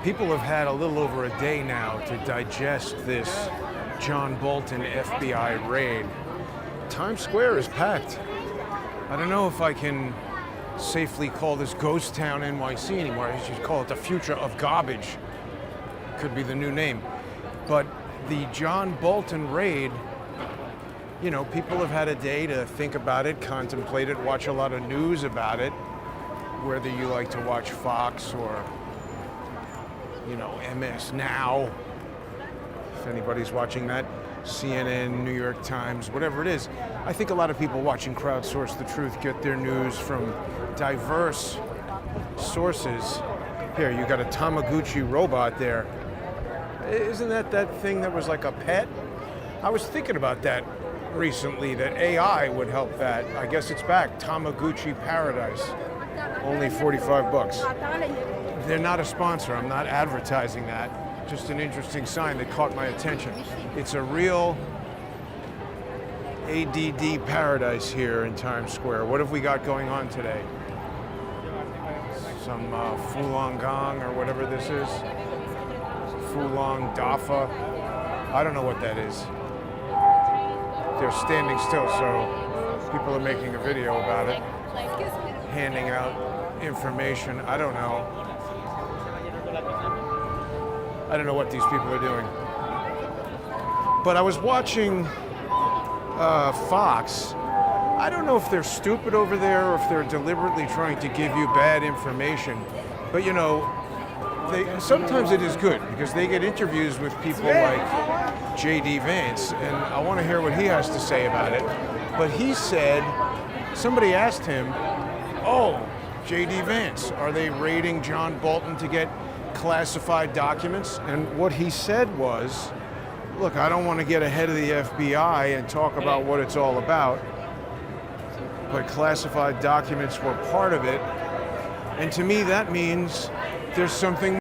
People have had a little over a day now to digest this John Bolton FBI raid. Times Square is packed. I don't know if I can safely call this Ghost Town NYC anymore. I should call it the future of garbage. Could be the new name. But the John Bolton raid, you know, people have had a day to think about it, contemplate it, watch a lot of news about it, whether you like to watch Fox or, you know, MS Now, if anybody's watching that, CNN, New York Times, whatever it is. I think a lot of people watching Crowdsource the Truth get their news from diverse sources. Here, you got a Tamagotchi robot there. Isn't that thing that was like a pet? I was thinking about that recently, that AI would help that. I guess it's back, Tamagotchi Paradise. Only 45 bucks. They're not a sponsor, I'm not advertising that. Just an interesting sign that caught my attention. It's a real ADD paradise here in Times Square. What have we got going on today? Some Fulong Gong or whatever this is. Fulong Dafa. I don't know what that is. They're standing still, so people are making a video about it. Handing out information. I don't know. I don't know what these people are doing. But I was watching Fox. I don't know if they're stupid over there or if they're deliberately trying to give you bad information. But you know, sometimes it is good because they get interviews with people like J.D. Vance, and I want to hear what he has to say about it. But he said, somebody asked him, oh, J.D. Vance, are they raiding John Bolton to get classified documents? And what he said was, look, I don't want to get ahead of the FBI and talk about what it's all about, but classified documents were part of it. And to me, that means there's something,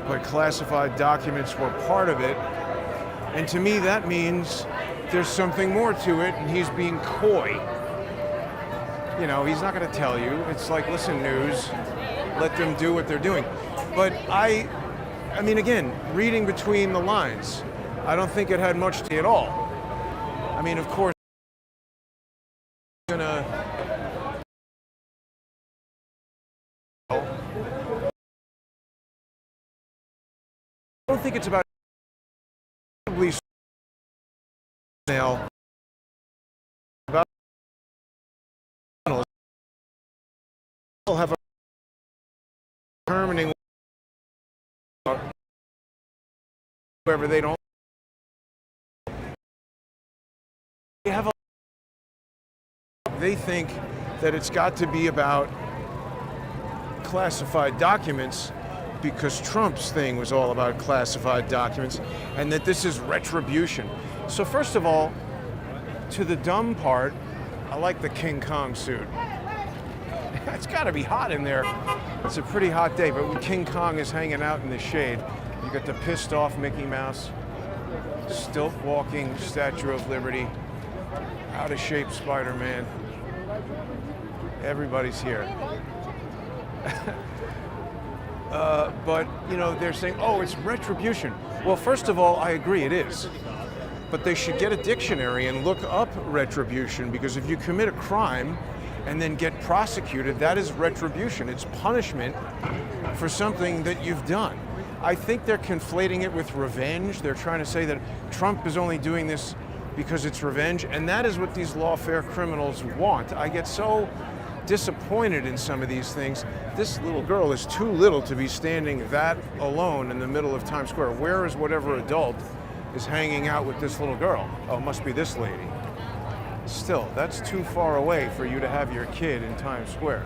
but classified documents were part of it. And to me, that means there's something more to it, and he's being coy. You know, he's not going to tell you. It's like, listen, news, let them do what they're doing. But I mean, again, reading between the lines, I don't think it had much to at all. I mean, of course, I don't think it's about about have a determining whoever they don't. They think that it's got to be about classified documents because Trump's thing was all about classified documents, and that this is retribution. So first of all, to the dumb part, I like the King Kong suit. It's got to be hot in there. It's a pretty hot day, but when King Kong is hanging out in the shade, you got the pissed off Mickey Mouse, stilt walking Statue of Liberty, out of shape Spider-Man. Everybody's here. But, you know, they're saying, oh, it's retribution. Well, first of all, I agree it is. But they should get a dictionary and look up retribution, because if you commit a crime and then get prosecuted, that is retribution. It's punishment for something that you've done. I think they're conflating it with revenge. They're trying to say that Trump is only doing this because it's revenge, and that is what these lawfare criminals want. I get so disappointed in some of these things. This little girl is too little to be standing that alone in the middle of Times Square. Where is whatever adult is hanging out with this little girl? Oh, it must be this lady. Still, that's too far away for you to have your kid in Times Square.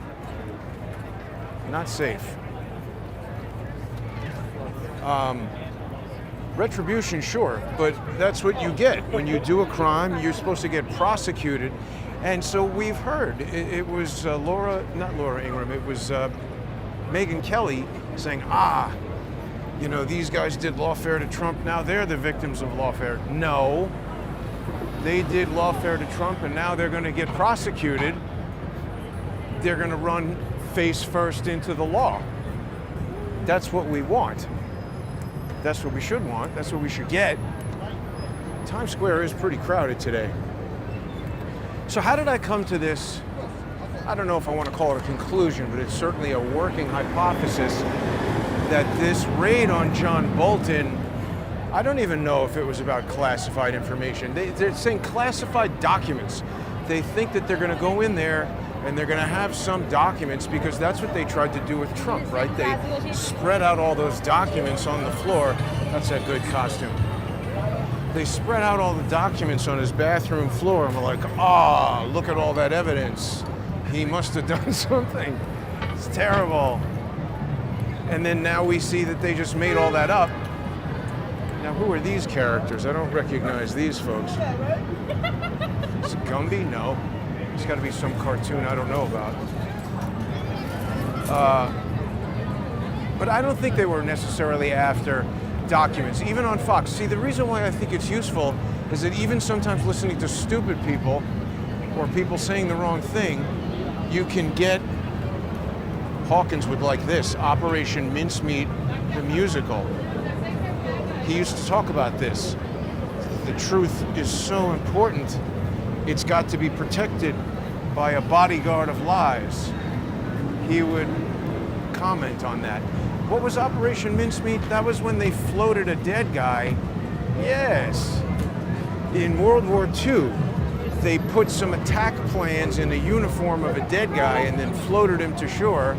Not safe. Retribution, sure, but that's what you get. When you do a crime, you're supposed to get prosecuted. And so we've heard, it was not Laura Ingraham, it was Megyn Kelly saying, you know, these guys did lawfare to Trump, now they're the victims of lawfare. No, they did lawfare to Trump, and now they're going to get prosecuted. They're going to run face first into the law. that's what we want. That's what we should want. That's what we should get. Times Square is pretty crowded today. So how did I come to this? I don't know if I want to call it a conclusion, but it's certainly a working hypothesis that this raid on John Bolton, I don't even know if it was about classified information. They're saying classified documents. They think that they're going to go in there and they're going to have some documents, because that's what they tried to do with Trump, right? They spread out all those documents on the floor. That's a good costume. They spread out all the documents on his bathroom floor, and we're like, ah, look at all that evidence. He must have done something. It's terrible. And then now we see that they just made all that up. Now, who are these characters? I don't recognize these folks. Is it Gumby? No. It's got to be some cartoon I don't know about. But I don't think they were necessarily after documents, even on Fox. See, the reason why I think it's useful is that even sometimes listening to stupid people or people saying the wrong thing, you can get Hawkins would like this, Operation Mincemeat, the musical. He used to talk about this. The truth is so important, it's got to be protected by a bodyguard of lies. He would comment on that. What was Operation Mincemeat? That was when they floated a dead guy. Yes. In World War II, they put some attack plans in the uniform of a dead guy and then floated him to shore.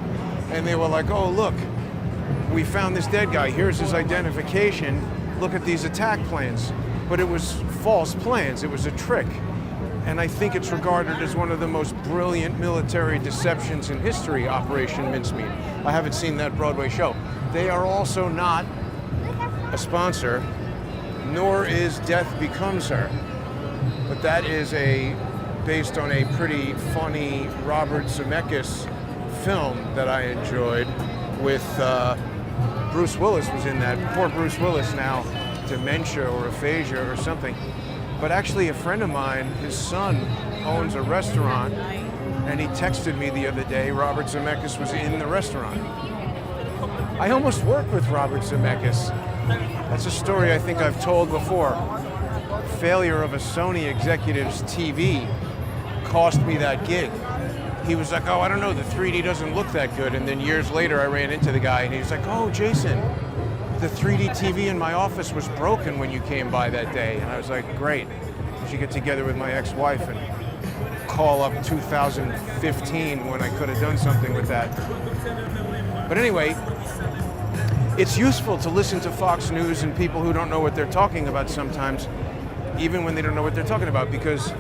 And they were like, oh, look, we found this dead guy. Here's his identification. Look at these attack plans. But it was false plans. It was a trick. And I think it's regarded as one of the most brilliant military deceptions in history, Operation Mincemeat. I haven't seen that Broadway show. They are also not a nor is Death Becomes Her. But that is based on a pretty funny Robert Zemeckis film that I enjoyed with Bruce Willis was in that. Poor Bruce Willis now, dementia or aphasia or something. But actually a friend of mine, his son owns a restaurant, and he texted me the other day, Robert Zemeckis was in the restaurant. I almost worked with Robert Zemeckis. That's a story I think I've told before. Failure of a Sony executive's TV cost me that gig. He was like, oh, I don't know, the 3D doesn't look that good. And then years later, I ran into the guy, and he was like, oh, Jason, the 3D TV in my office was broken when you came by that day. And I was like, great. I should get together with my ex-wife and call up 2015 when I could have done something with that. But anyway, it's useful to listen to Fox News and people who don't know what they're talking about sometimes, even when they don't know what they're talking about, because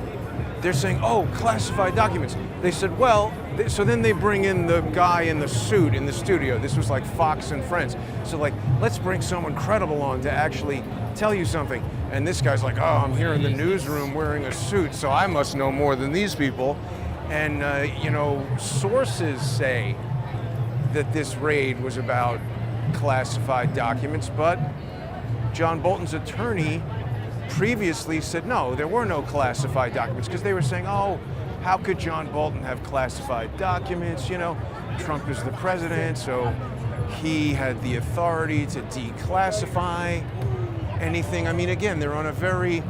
they're saying, oh, classified documents. They said, well, so then they bring in the guy in the suit in the studio. This was like Fox and Friends. So like, let's bring someone credible on to actually tell you something. And this guy's like, oh, I'm here in the newsroom wearing a suit, so I must know more than these people. And, sources say that this raid was about classified documents, but John Bolton's attorney previously said, no, there were no classified documents, because they were saying, oh, how could John Bolton have classified documents? Trump is the president, so he had the authority to declassify anything. I mean, again, they're on a very,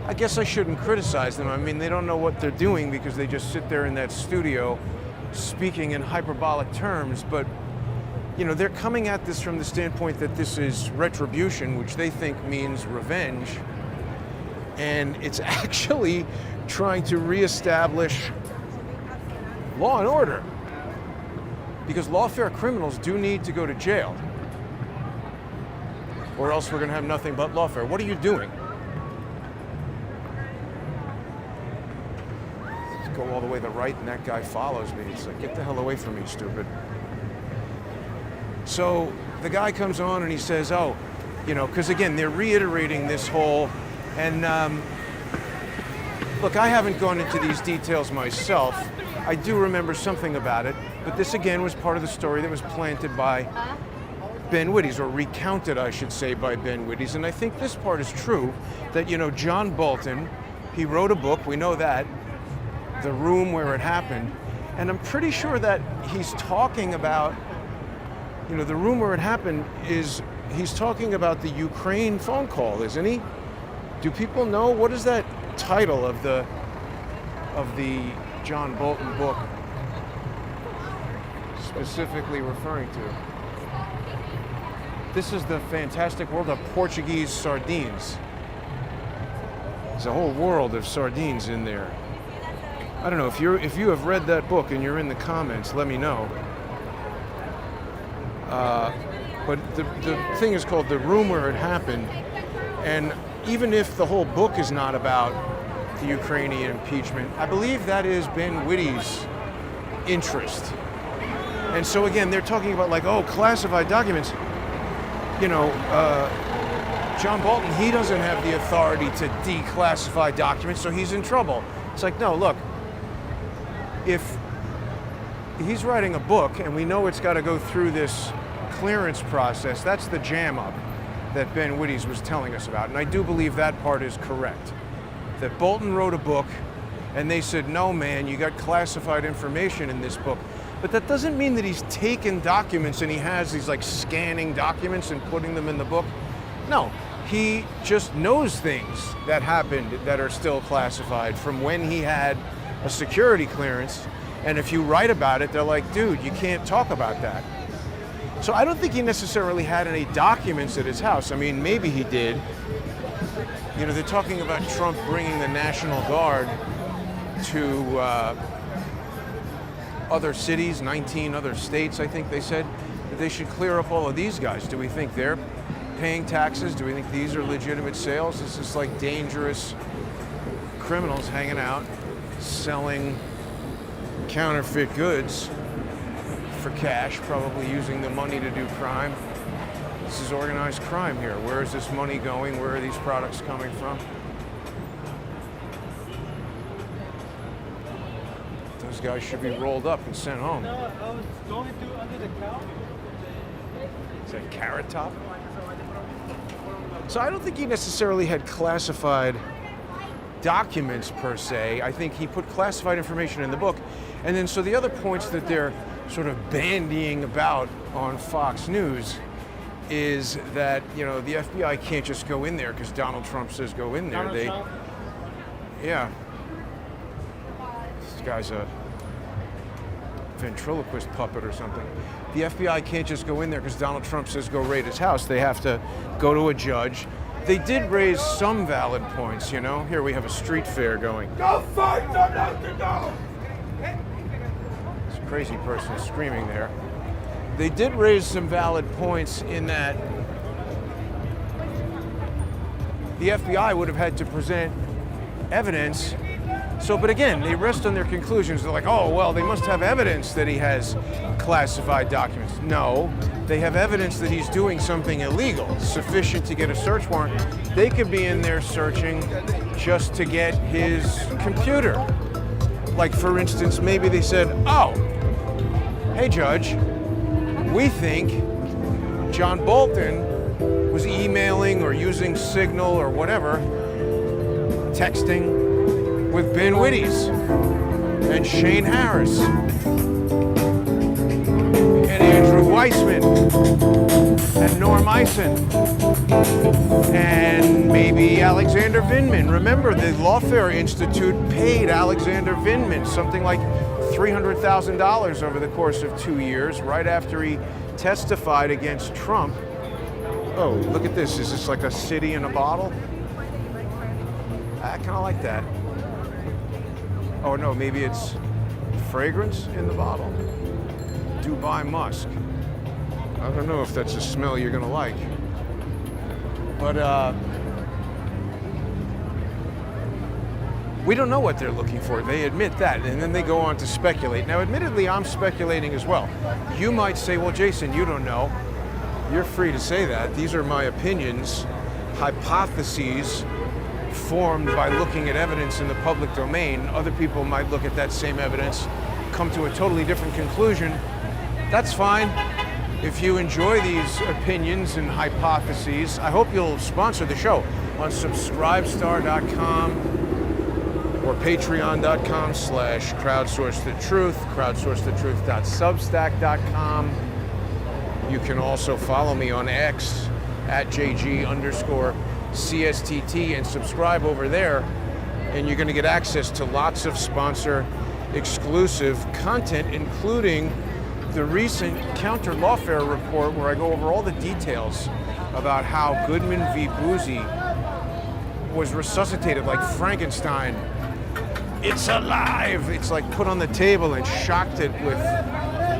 I guess I shouldn't criticize them. I mean, they don't know what they're doing because they just sit there in that studio speaking in hyperbolic terms, but they're coming at this from the standpoint that this is retribution, which they think means revenge. And it's actually trying to reestablish law and order. Because lawfare criminals do need to go to jail. Or else we're going to have nothing but lawfare. What are you doing? Let's go all the way to the right and that guy follows me. It's like, get the hell away from me, stupid. So the guy comes on and he says, oh, because again, they're reiterating this whole, and look, I haven't gone into these details myself. I do remember something about it, but this again was part of the story that was planted by Ben Wittes, or recounted, I should say, by Ben Wittes. And I think this part is true, that, John Bolton, he wrote a book, we know that, The Room Where It Happened, and I'm pretty sure that he's talking about You know, the rumor it happened is he's talking about the Ukraine phone call, isn't he? Do people know what is that title of the John Bolton book specifically referring to? This is the fantastic world of Portuguese sardines. There's a whole world of sardines in there. I don't know, if you have read that book and you're in the comments, let me know. But the thing is called The Rumor It Happened, and even if the whole book is not about the Ukrainian impeachment, I believe that is Ben Whitty's interest. And so again, they're talking about like, oh, classified documents. You know, John Bolton, he doesn't have the authority to declassify documents, so he's in trouble. It's like, no, look, if he's writing a book and we know it's got to go through this clearance process, that's the jam up that Ben Whitty's was telling us about. And I do believe that part is correct. That Bolton wrote a book and they said, no, man, you got classified information in this book. But that doesn't mean that he's taken documents and he has these like scanning documents and putting them in the book. No, he just knows things that happened that are still classified from when he had a security clearance. And if you write about it, they're like, dude, you can't talk about that. So I don't think he necessarily had any documents at his house. I mean, maybe he did. You know, they're talking about Trump bringing the National Guard to other cities, 19 other states, I think they said, that they should clear up all of these guys. Do we think they're paying taxes? Do we think these are legitimate sales? It's just like dangerous criminals hanging out, selling counterfeit goods for cash, probably using the money to do crime. This is organized crime here. Where is this money going? Where are these products coming from? Those guys should be rolled up and sent home. No, I was going to under the couch. Is that Carrot Top? So I don't think he necessarily had classified documents per se. I think he put classified information in the book. And then so the other points that they're sort of bandying about on Fox News is that, you know, the FBI can't just go in there because Donald Trump says go in there. Yeah. This guy's a ventriloquist puppet or something. The FBI can't just go in there because Donald Trump says go raid his house. They have to go to a judge. They did raise some valid points, you know. Here we have a street fair going. Go fight them out the door! This crazy person is screaming there. They did raise some valid points in that the FBI would have had to present evidence. So, but again, they rest on their conclusions. They're like, oh, well, they must have evidence that he has classified documents. No, they have evidence that he's doing something illegal, sufficient to get a search warrant. They could be in there searching just to get his computer. Like, for instance, maybe they said, oh, hey, Judge, we think John Bolton was emailing or using Signal or whatever, texting with Ben Whitty's and Shane Harris and Andrew Weissman and Norm Eisen and maybe Alexander Vindman. Remember, the Lawfare Institute paid Alexander Vindman something like $300,000 over the course of 2 years, right after he testified against Trump. Oh, look at this. Is this like a city in a bottle? I kind of like that. Oh no, maybe it's fragrance in the bottle. Dubai Musk. I don't know if that's a smell you're gonna like. But we don't know what they're looking for. They admit that, and then they go on to speculate. Now, admittedly, I'm speculating as well. You might say, well, Jason, you don't know. You're free to say that. These are my opinions, hypotheses formed by looking at evidence in the public domain. Other people might look at that same evidence, come to a totally different conclusion. That's fine. If you enjoy these opinions and hypotheses, I hope you'll sponsor the show on subscribestar.com or patreon.com/crowdsourcethetruth, crowdsourcethetruth.substack.com. You can also follow me on X at JG_CSTT and subscribe over there. And you're going to get access to lots of sponsor exclusive content, including the recent Counter Lawfare report where I go over all the details about how Goodman v. Boozy was resuscitated like Frankenstein. It's alive! It's like put on the table and shocked it with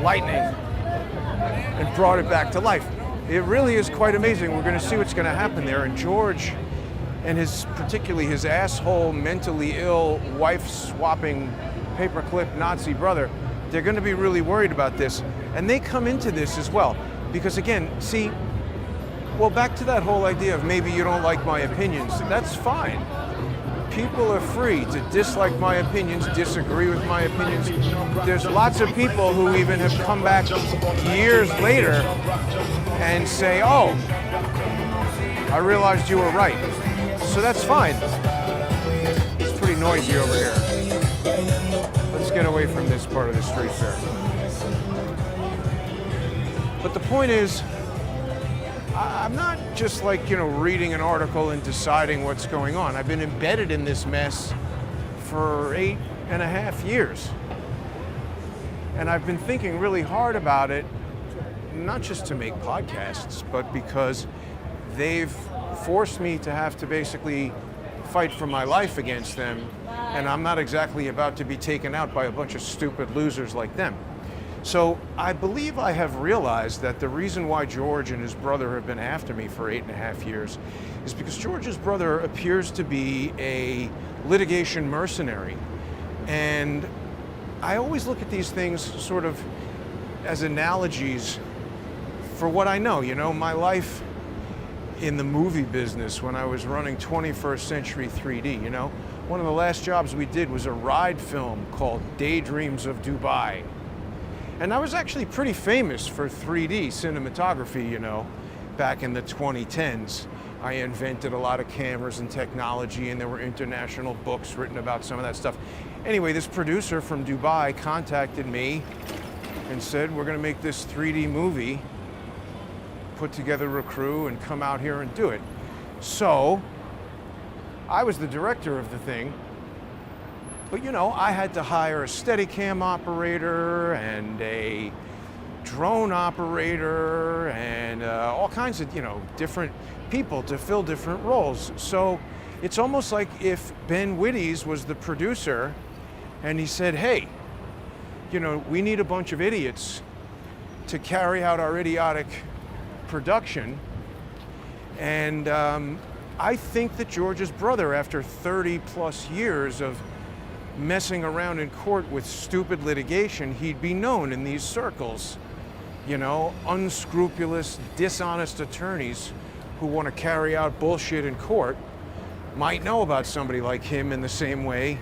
lightning and brought it back to life. It really is quite amazing. We're going to see what's going to happen there. And George and particularly his asshole, mentally ill, wife-swapping, paperclip Nazi brother, they're going to be really worried about this. And they come into this as well. Because again, see, well, back to that whole idea of maybe you don't like my opinions. That's fine. People are free to dislike my opinions, disagree with my opinions. There's lots of people who even have come back years later and say, oh, I realized you were right. So that's fine. It's pretty noisy over here. Let's get away from this part of the street fair. But the point is, I'm not just like, reading an article and deciding what's going on. I've been embedded in this mess for 8.5 years. And I've been thinking really hard about it, not just to make podcasts, but because they've forced me to have to basically fight for my life against them. And I'm not exactly about to be taken out by a bunch of stupid losers like them. So I believe I have realized that the reason why George and his brother have been after me for 8.5 years is because George's brother appears to be a litigation mercenary. And I always look at these things sort of as analogies for what I know. My life in the movie business when I was running 21st Century 3D, one of the last jobs we did was a ride film called Daydreams of Dubai. And I was actually pretty famous for 3D cinematography, back in the 2010s. I invented a lot of cameras and technology, and there were international books written about some of that stuff. Anyway, this producer from Dubai contacted me and said, we're going to make this 3D movie, put together a crew, and come out here and do it. So I was the director of the thing. But I had to hire a Steadicam operator and a drone operator and all kinds of, different people to fill different roles. So it's almost like if Ben Wittes was the producer and he said, hey, we need a bunch of idiots to carry out our idiotic production. And I think that George's brother, after 30 plus years of messing around in court with stupid litigation, he'd be known in these circles. Unscrupulous, dishonest attorneys who want to carry out bullshit in court might know about somebody like him in the same way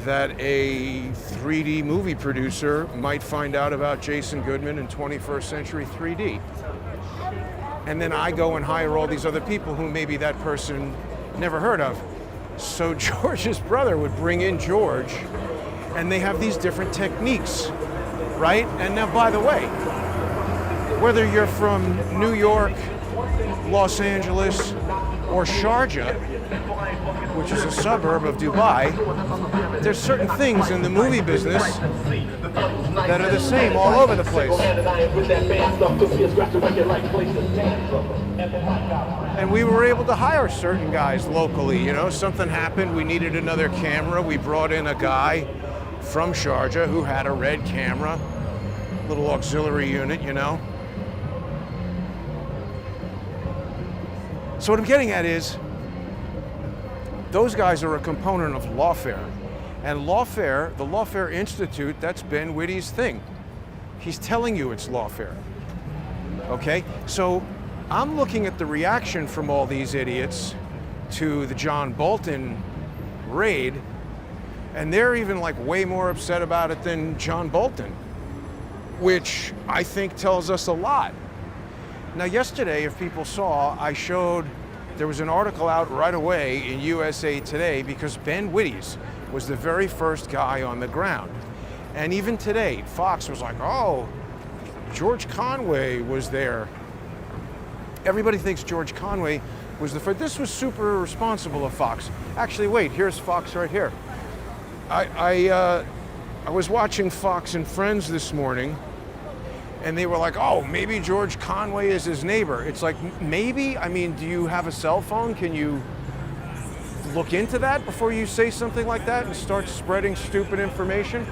that a 3D movie producer might find out about Jason Goodman in 21st Century 3D. And then I go and hire all these other people who maybe that person never heard of. So George's brother would bring in George, and they have these different techniques, right? And now, by the way, whether you're from New York, Los Angeles, or Sharjah, which is a suburb of Dubai, there's certain things in the movie business that are the same all over the place. And we were able to hire certain guys locally. Something happened, we needed another camera. We brought in a guy from Sharjah who had a red camera, little auxiliary unit, So what I'm getting at is, those guys are a component of Lawfare. And Lawfare, the Lawfare Institute, that's Ben Wittes' thing. He's telling you it's Lawfare. Okay? So I'm looking at the reaction from all these idiots to the John Bolton raid, and they're even like way more upset about it than John Bolton, which I think tells us a lot. Now yesterday, if people saw, there was an article out right away in USA Today because Ben Wittes was the very first guy on the ground. And even today, Fox was like, oh, George Conway was there. Everybody thinks George Conway was the first. This was super responsible of Fox. Actually, wait, here's Fox right here. I was watching Fox and Friends this morning, and they were like, oh, maybe George Conway is his neighbor. It's like, maybe? I mean, do you have a cell phone? Can you look into that before you say something like that and start spreading stupid information?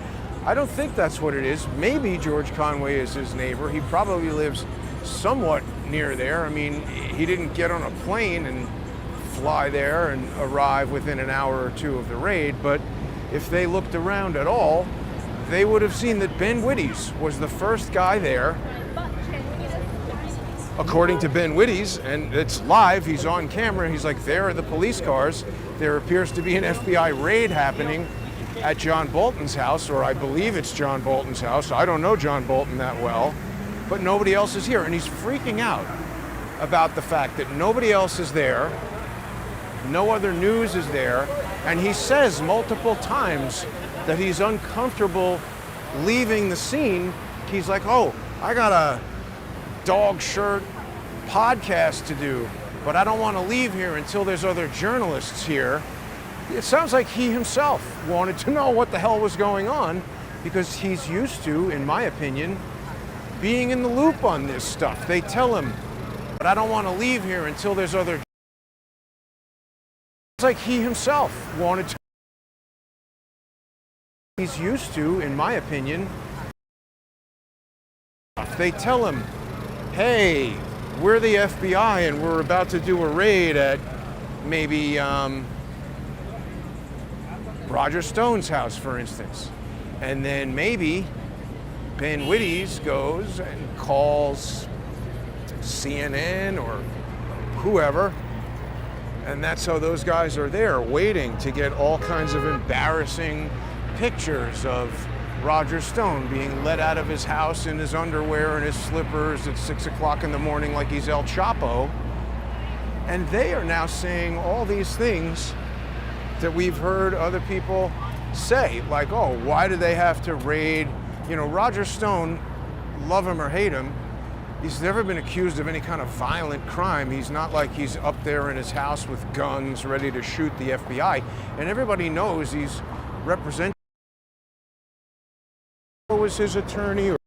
I don't think that's what it is. Maybe George Conway is his neighbor. He probably lives somewhat near there. I mean, he didn't get on a plane and fly there and arrive within an hour or two of the raid, but if they looked around at all, they would have seen that Ben Wittes was the first guy there. According to Ben Wittes, and it's live, he's on camera, he's like, there are the police cars. There appears to be an FBI raid happening at John Bolton's house, or I believe it's John Bolton's house. I don't know John Bolton that well, but nobody else is here. And he's freaking out about the fact that nobody else is there, no other news is there, and he says multiple times that he's uncomfortable leaving the scene. He's like, oh, I got a dog shirt podcast to do, but I don't want to leave here until there's other journalists here. It sounds like he himself wanted to know what the hell was going on, because he's used to, in my opinion, being in the loop on this stuff. They tell him, but I don't want to leave here until there's other. It's like he himself wanted to. He's used to, in my opinion. They tell him, hey, we're the FBI and we're about to do a raid at maybe Roger Stone's house, for instance. And then maybe Ben Wittes goes and calls CNN or whoever, and that's how those guys are there, waiting to get all kinds of embarrassing pictures of Roger Stone being let out of his house in his underwear and his slippers at 6 o'clock in the morning like he's El Chapo. And they are now saying all these things that we've heard other people say, like, oh, why do they have to raid? You know, Roger Stone, love him or hate him, he's never been accused of any kind of violent crime. He's not like he's up there in his house with guns ready to shoot the FBI. And everybody knows he's representing. Was his attorney or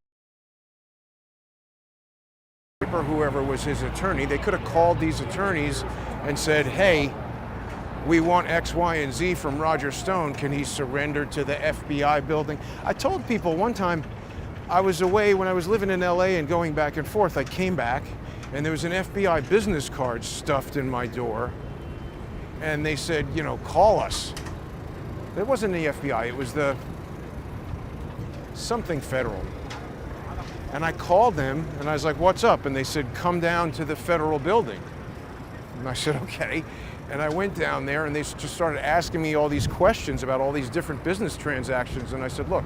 whoever was his attorney, they could have called these attorneys and said, hey, we want X, Y, and Z from Roger Stone. Can he surrender to the FBI building? I told people one time, I was away when I was living in LA and going back and forth. I came back and there was an FBI business card stuffed in my door. And they said, you know, call us. It wasn't the FBI, it was the something federal. And I called them and I was like, what's up? And they said, come down to the federal building. And I said, okay. And I went down there and they just started asking me all these questions about all these different business transactions. And I said, look,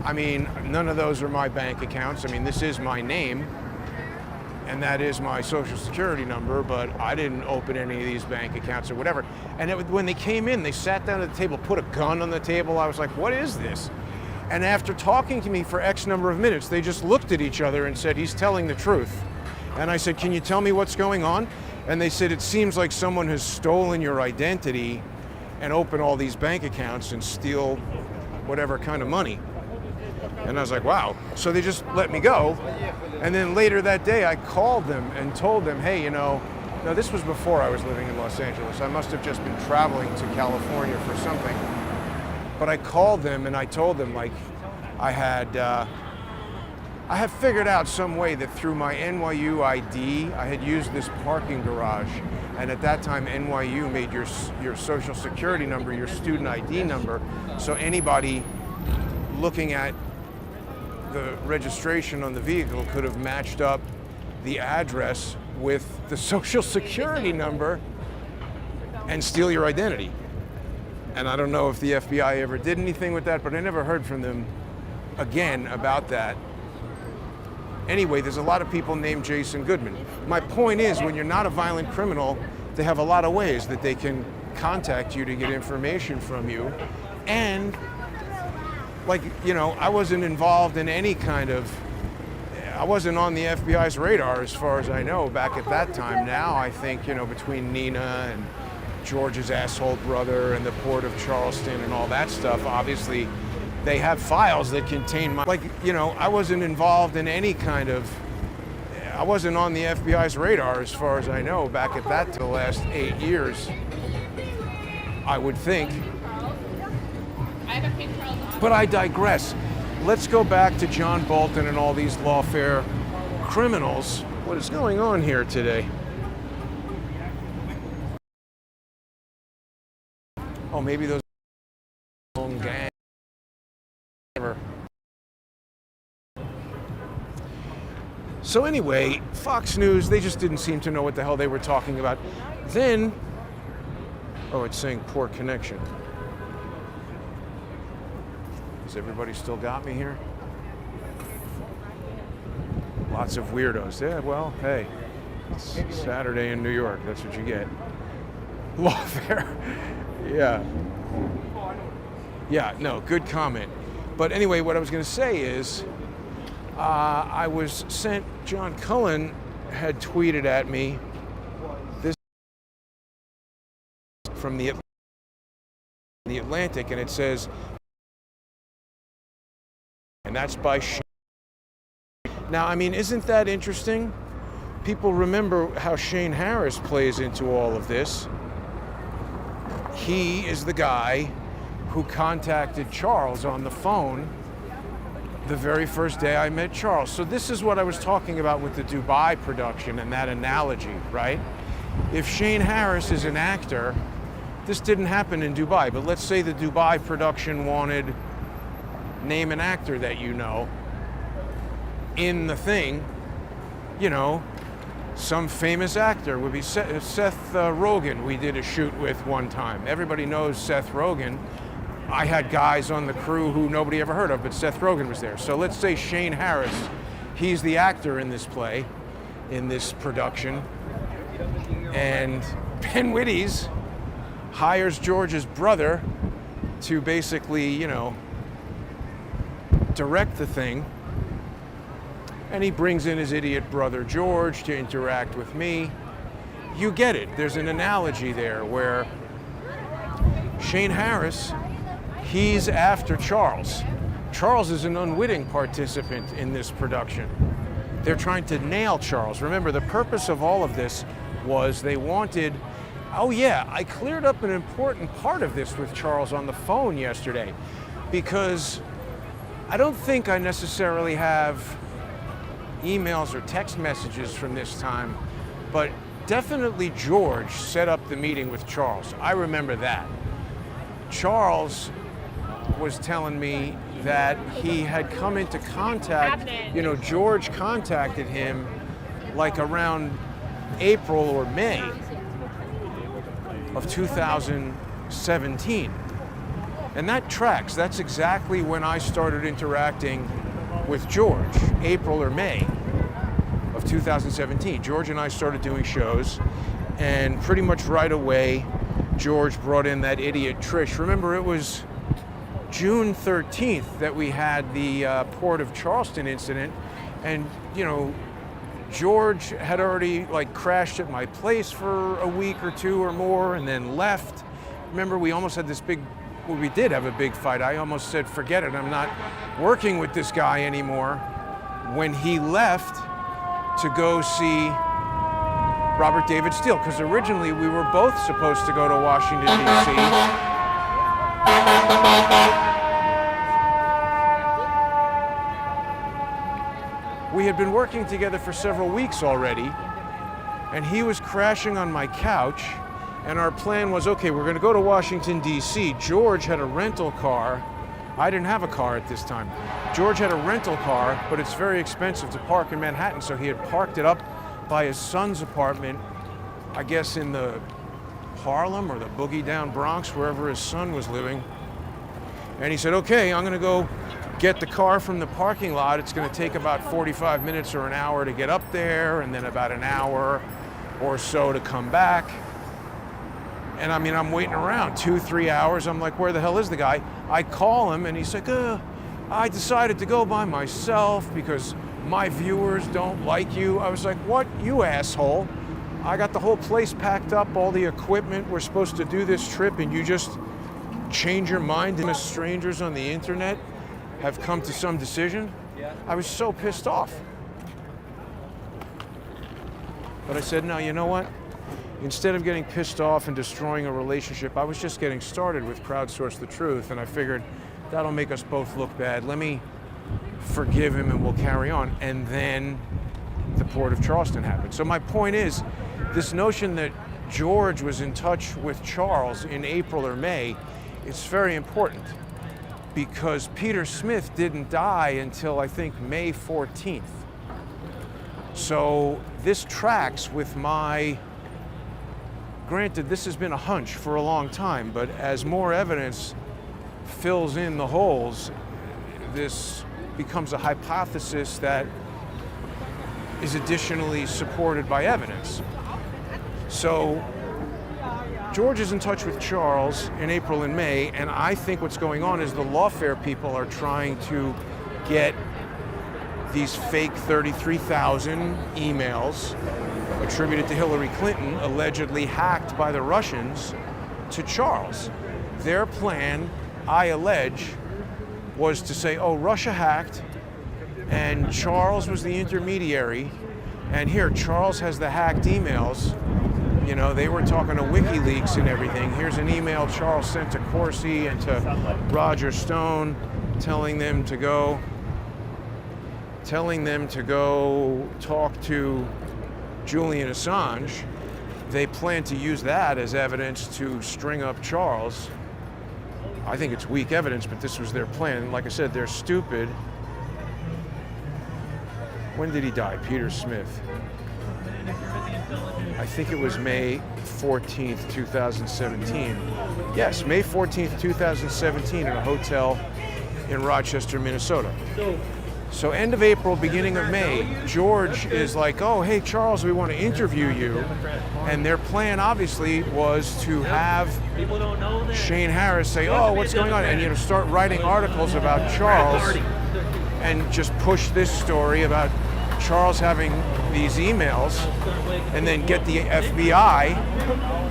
I mean, none of those are my bank accounts. I mean, this is my name and that is my social security number, but I didn't open any of these bank accounts or whatever. And when they came in, they sat down at the table, put a gun on the table. I was like, what is this? And after talking to me for X number of minutes, they just looked at each other and said, he's telling the truth. And I said, can you tell me what's going on? And they said, it seems like someone has stolen your identity and opened all these bank accounts and steal whatever kind of money. And I was like, wow. So they just let me go. And then later that day, I called them and told them, hey, you know, no, this was before I was living in Los Angeles. I must have just been traveling to California for something. But I called them and I told them, like, I had figured out some way that through my NYU ID, I had used this parking garage. And at that time, NYU made your social security number your student ID number. So anybody looking at the registration on the vehicle could have matched up the address with the social security number and steal your identity. And I don't know if the FBI ever did anything with that, but I never heard from them again about that. Anyway, there's a lot of people named Jason Goodman. My point is, when you're not a violent criminal, they have a lot of ways that they can contact you to get information from you. And, like, you know, I wasn't involved in any kind of I wasn't on the FBI's radar as far as I know back at that time. Now I think, you know, between Nina and George's asshole brother and the port of Charleston and all that stuff, obviously they have files that contain my, like, you know, I wasn't involved in any kind of, I wasn't on the FBI's radar as far as I know back at that the last 8 years, I would think. But I digress. Let's go back to John Bolton and all these Lawfare criminals. What is going on here today? Oh, maybe those gang. So anyway, Fox News, they just didn't seem to know what the hell they were talking about. Then, oh, it's saying poor connection. Has everybody still got me here? Lots of weirdos. Yeah, well, hey, it's Saturday in New York. That's what you get. Lawfare. Yeah. Yeah, no, good comment. But anyway, what I was going to say is, I was sent, John Cullen had tweeted at me this from the Atlantic, and it says, and that's by Shane. Now, I mean, isn't that interesting? People remember how Shane Harris plays into all of this. He is the guy who contacted Charles on the phone the very first day I met Charles. So this is what I was talking about with the Dubai production and that analogy, right? If Shane Harris is an actor, this didn't happen in Dubai, but let's say the Dubai production wanted, name an actor that you know, in the thing, you know, some famous actor would be Seth Rogen. We did a shoot with one time. Everybody knows Seth Rogen. I had guys on the crew who nobody ever heard of, but Seth Rogen was there. So let's say Shane Harris, he's the actor in this play, in this production. And Ben Witties hires George's brother to basically, you know, direct the thing. And he brings in his idiot brother George to interact with me. You get it. There's an analogy there where Shane Harris, he's after Charles. Charles is an unwitting participant in this production. They're trying to nail Charles. Remember, the purpose of all of this was they wanted, oh yeah, I cleared up an important part of this with Charles on the phone yesterday, because I don't think I necessarily have emails or text messages from this time, but definitely George set up the meeting with Charles. I remember that. Charles was telling me that he had come into contact, you know, George contacted him like around April or May of 2017. And that tracks. That's exactly when I started interacting with George, April or May of 2017. George and I started doing shows, and pretty much right away, George brought in that idiot Trish. Remember, it was June 13th that we had the Port of Charleston incident, and, you know, George had already, like, crashed at my place for a week or two or more and then left. Remember, we almost had this big, well, we did have a big fight. I almost said, forget it, I'm not working with this guy anymore, when he left to go see Robert David Steele, because originally we were both supposed to go to Washington, D.C. We had been working together for several weeks already, and he was crashing on my couch, and our plan was, okay, we're going to go to Washington, D.C. George had a rental car. I didn't have a car at this time. George had a rental car, but it's very expensive to park in Manhattan, so he had parked it up by his son's apartment, I guess in the Harlem or the Boogie Down Bronx, wherever his son was living. And he said, okay, I'm gonna go get the car from the parking lot. It's gonna take about 45 minutes or an hour to get up there, and then about an hour or so to come back. And I mean, I'm waiting around 2-3 hours. I'm like, where the hell is the guy? I call him and he's like, I decided to go by myself because my viewers don't like you. I was like, what, you asshole? I got the whole place packed up, all the equipment. We're supposed to do this trip, and you just change your mind and strangers on the internet have come to some decision. I was so pissed off. But I said, no, you know what? Instead of getting pissed off and destroying a relationship, I was just getting started with Crowdsource the Truth, and I figured that'll make us both look bad. Let me forgive him and we'll carry on. And then the Port of Charleston happened. So my point is, this notion that George was in touch with Charles in April or May, it's very important, because Peter Smith didn't die until, I think, May 14th. So this tracks with my, granted, this has been a hunch for a long time, but as more evidence fills in the holes, this becomes a hypothesis that is additionally supported by evidence. So George is in touch with Charles in April and May, and I think what's going on is the Lawfare people are trying to get these fake 33,000 emails attributed to Hillary Clinton, allegedly hacked by the Russians, to Charles. Their plan, I allege, was to say, oh, Russia hacked, and Charles was the intermediary, and here, Charles has the hacked emails. You know, they were talking to WikiLeaks and everything. Here's an email Charles sent to Corsi and to Roger Stone telling them to go talk to Julian Assange. They plan to use that as evidence to string up Charles. I think it's weak evidence, but this was their plan. Like I said, they're stupid. When did he die? Peter Smith. I think it was May 14th, 2017. Yes, May 14th, 2017 in a hotel in Rochester, Minnesota. So end of April, beginning of May, George is like, oh, hey, Charles, we want to interview you. And their plan, obviously, was to have Shane Harris say, oh, what's going on? And, start writing articles about Charles and just push this story about Charles having these emails, and then get the FBI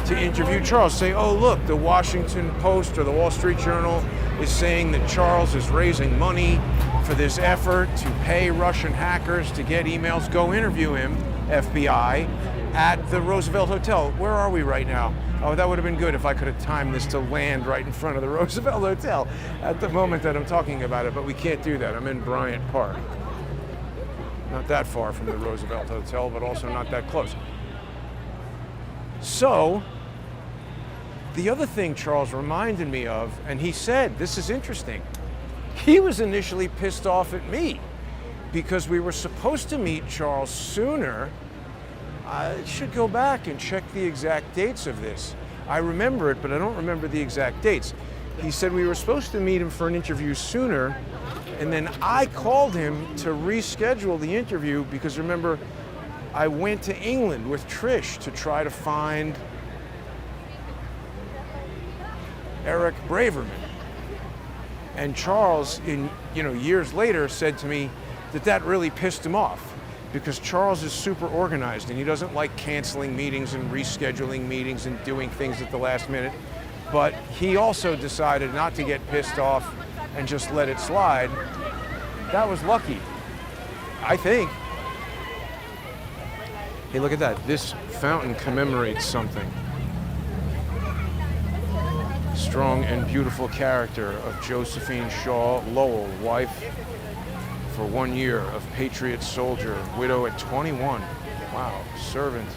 to interview Charles. Say, oh, look, the Washington Post or the Wall Street Journal is saying that Charles is raising money for this effort to pay Russian hackers to get emails. Go interview him, FBI, at the Roosevelt Hotel. Where are we right now? Oh, that would have been good if I could have timed this to land right in front of the Roosevelt Hotel at the moment that I'm talking about it, but we can't do that. I'm in Bryant Park. Not that far from the Roosevelt Hotel, but also not that close. So, the other thing Charles reminded me of, and he said, this is interesting, he was initially pissed off at me because we were supposed to meet Charles sooner. I should go back and check the exact dates of this. I remember it, but I don't remember the exact dates. He said we were supposed to meet him for an interview sooner, and then I called him to reschedule the interview because, remember, I went to England with Trish to try to find Eric Braverman. And Charles, years later, said to me that really pissed him off because Charles is super organized and he doesn't like canceling meetings and rescheduling meetings and doing things at the last minute. But he also decided not to get pissed off and just let it slide. That was lucky, I think. Hey, look at that. This fountain commemorates something. Strong and beautiful character of Josephine Shaw Lowell, wife for 1 year of Patriot soldier, widow at 21. Wow, servant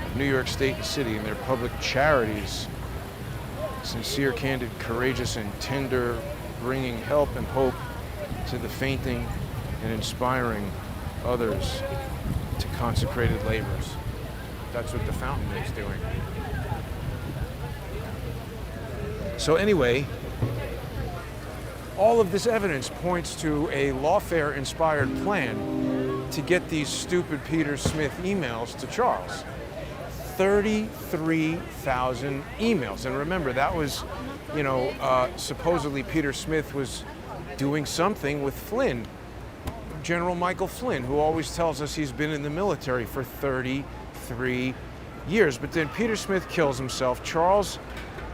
of New York State and City and their public charities. Sincere, candid, courageous, and tender, bringing help and hope to the fainting and inspiring others to consecrated labors. That's what the fountain is doing. So anyway, all of this evidence points to a Lawfare-inspired plan to get these stupid Peter Smith emails to Charles. 33,000 emails. And remember, that was, supposedly Peter Smith was doing something with Flynn. General Michael Flynn, who always tells us he's been in the military for 33 years. But then Peter Smith kills himself. Charles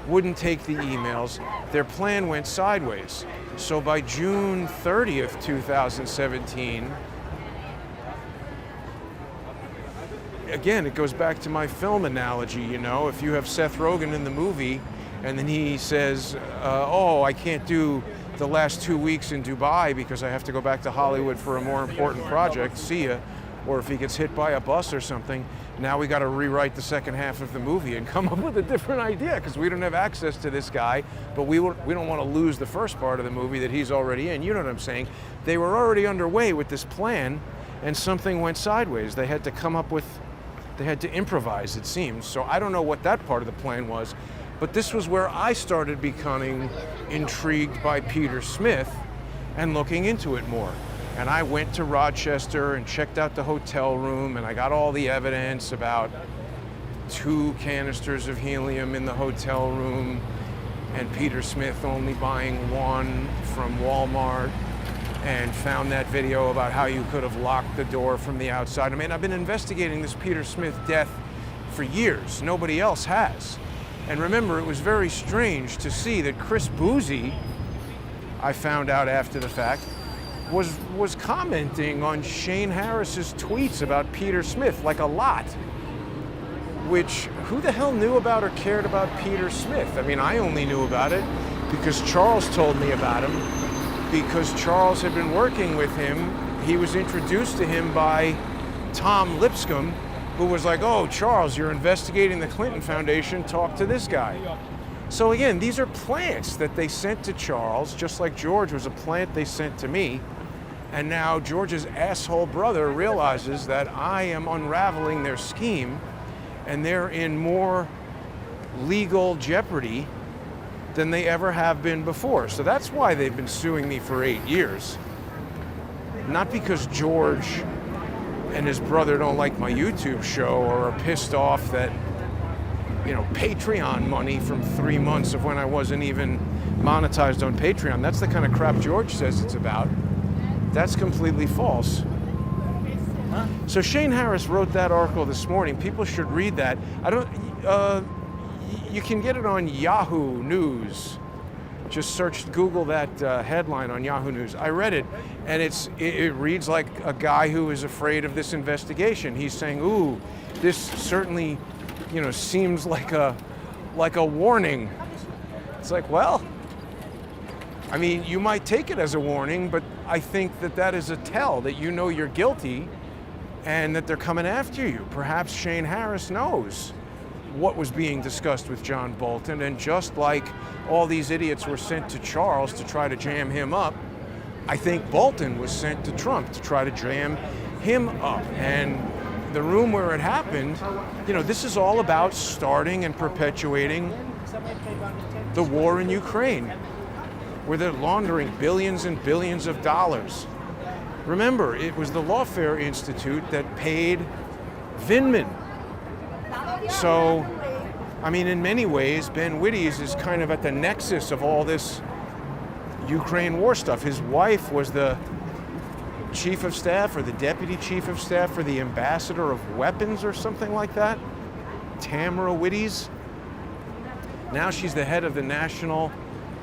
wouldn't take the emails. Their plan went sideways. So by June 30th, 2017, again, it goes back to my film analogy, you know, if you have Seth Rogen in the movie and then he says, oh, I can't do the last 2 weeks in Dubai because I have to go back to Hollywood for a more important project, see ya. Or if he gets hit by a bus or something, now we got to rewrite the second half of the movie and come up with a different idea because we don't have access to this guy, but we don't want to lose the first part of the movie that he's already in. You know what I'm saying? They were already underway with this plan and something went sideways. They had to improvise, it seems. So I don't know what that part of the plan was, but this was where I started becoming intrigued by Peter Smith and looking into it more. And I went to Rochester and checked out the hotel room, and I got all the evidence about 2 canisters of helium in the hotel room and Peter Smith only buying 1 from Walmart, and found that video about how you could have locked the door from the outside. I mean, I've been investigating this Peter Smith death for years. Nobody else has. And remember, it was very strange to see that Chris Boozy, I found out after the fact, was commenting on Shane Harris's tweets about Peter Smith, like a lot. Which, who the hell knew about or cared about Peter Smith? I mean, I only knew about it because Charles told me about him, because Charles had been working with him. He was introduced to him by Tom Lipscomb, who was like, oh, Charles, you're investigating the Clinton Foundation, talk to this guy. So again, these are plants that they sent to Charles, just like George was a plant they sent to me. And now George's asshole brother realizes that I am unraveling their scheme and they're in more legal jeopardy than they ever have been before. So that's why they've been suing me for 8 years. Not because George and his brother don't like my YouTube show or are pissed off that, you know, Patreon money from 3 months of when I wasn't even monetized on Patreon. That's the kind of crap George says it's about. That's completely false. So Shane Harris wrote that article this morning. People should read that. You can get it on Yahoo News. Just Google that headline on Yahoo News. I read it, and it reads like a guy who is afraid of this investigation. He's saying, ooh, this certainly, you know, seems like a warning. It's like, well, I mean, you might take it as a warning, but I think that is a tell that you know you're guilty and that they're coming after you. Perhaps Shane Harris knows what was being discussed with John Bolton, and just like all these idiots were sent to Charles to try to jam him up, I think Bolton was sent to Trump to try to jam him up. And the room where it happened, you know, this is all about starting and perpetuating the war in Ukraine, where they're laundering billions and billions of dollars. Remember, it was the Lawfare Institute that paid Vindman. So, I mean, in many ways, Ben Wittes is kind of at the nexus of all this Ukraine war stuff. His wife was the chief of staff or the deputy chief of staff for the ambassador of weapons or something like that, Tamara Wittes. Now she's the head of the National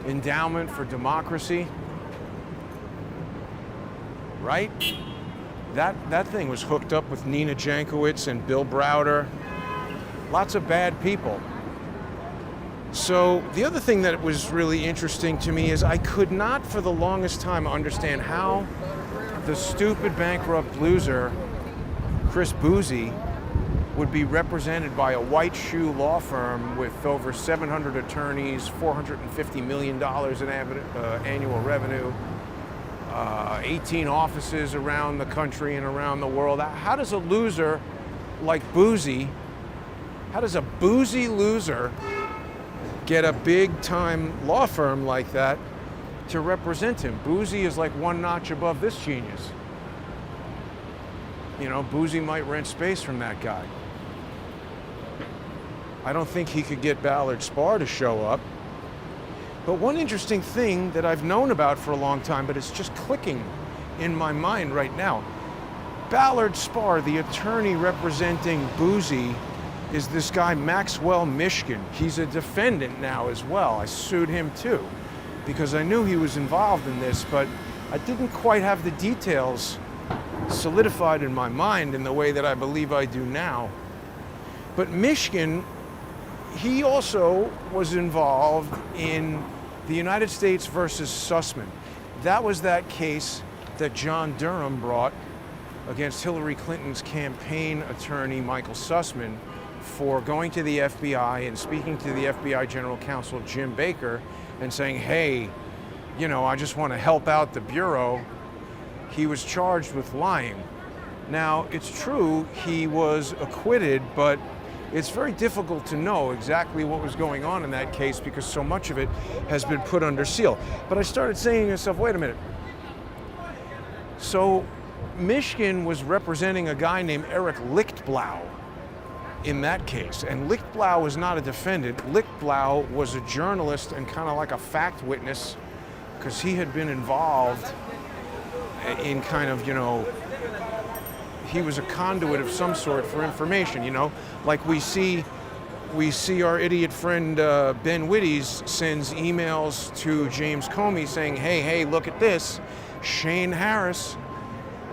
Endowment for Democracy. Right? That thing was hooked up with Nina Jankowicz and Bill Browder. Lots of bad people. So the other thing that was really interesting to me is I could not for the longest time understand how the stupid bankrupt loser, Chris Boozy, would be represented by a white shoe law firm with over 700 attorneys, $450 million in annual revenue, 18 offices around the country and around the world. How does a loser like Boozy, how does a boozy loser get a big-time law firm like that to represent him? Boozy is like one notch above this genius. You know, Boozy might rent space from that guy. I don't think he could get Ballard Spahr to show up. But one interesting thing that I've known about for a long time, but it's just clicking in my mind right now. Ballard Spahr, the attorney representing Boozy, is this guy Maxwell Mishkin. He's a defendant now as well. I sued him too because I knew he was involved in this, but I didn't quite have the details solidified in my mind in the way that I believe I do now. But Mishkin, he also was involved in the United States versus Sussman. That was that case that John Durham brought against Hillary Clinton's campaign attorney, Michael Sussman, for going to the FBI and speaking to the FBI General Counsel, Jim Baker, and saying, hey, you know, I just want to help out the Bureau. He was charged with lying. Now, it's true he was acquitted, but it's very difficult to know exactly what was going on in that case because so much of it has been put under seal. But I started saying to myself, wait a minute. So Mishkin was representing a guy named Eric Lichtblau in that case. And Lichtblau was not a defendant. Lichtblau was a journalist and kind of like a fact witness because he had been involved in kind of, you know, he was a conduit of some sort for information, you know, like we see our idiot friend Ben Wittes sends emails to James Comey saying, hey, look at this. Shane Harris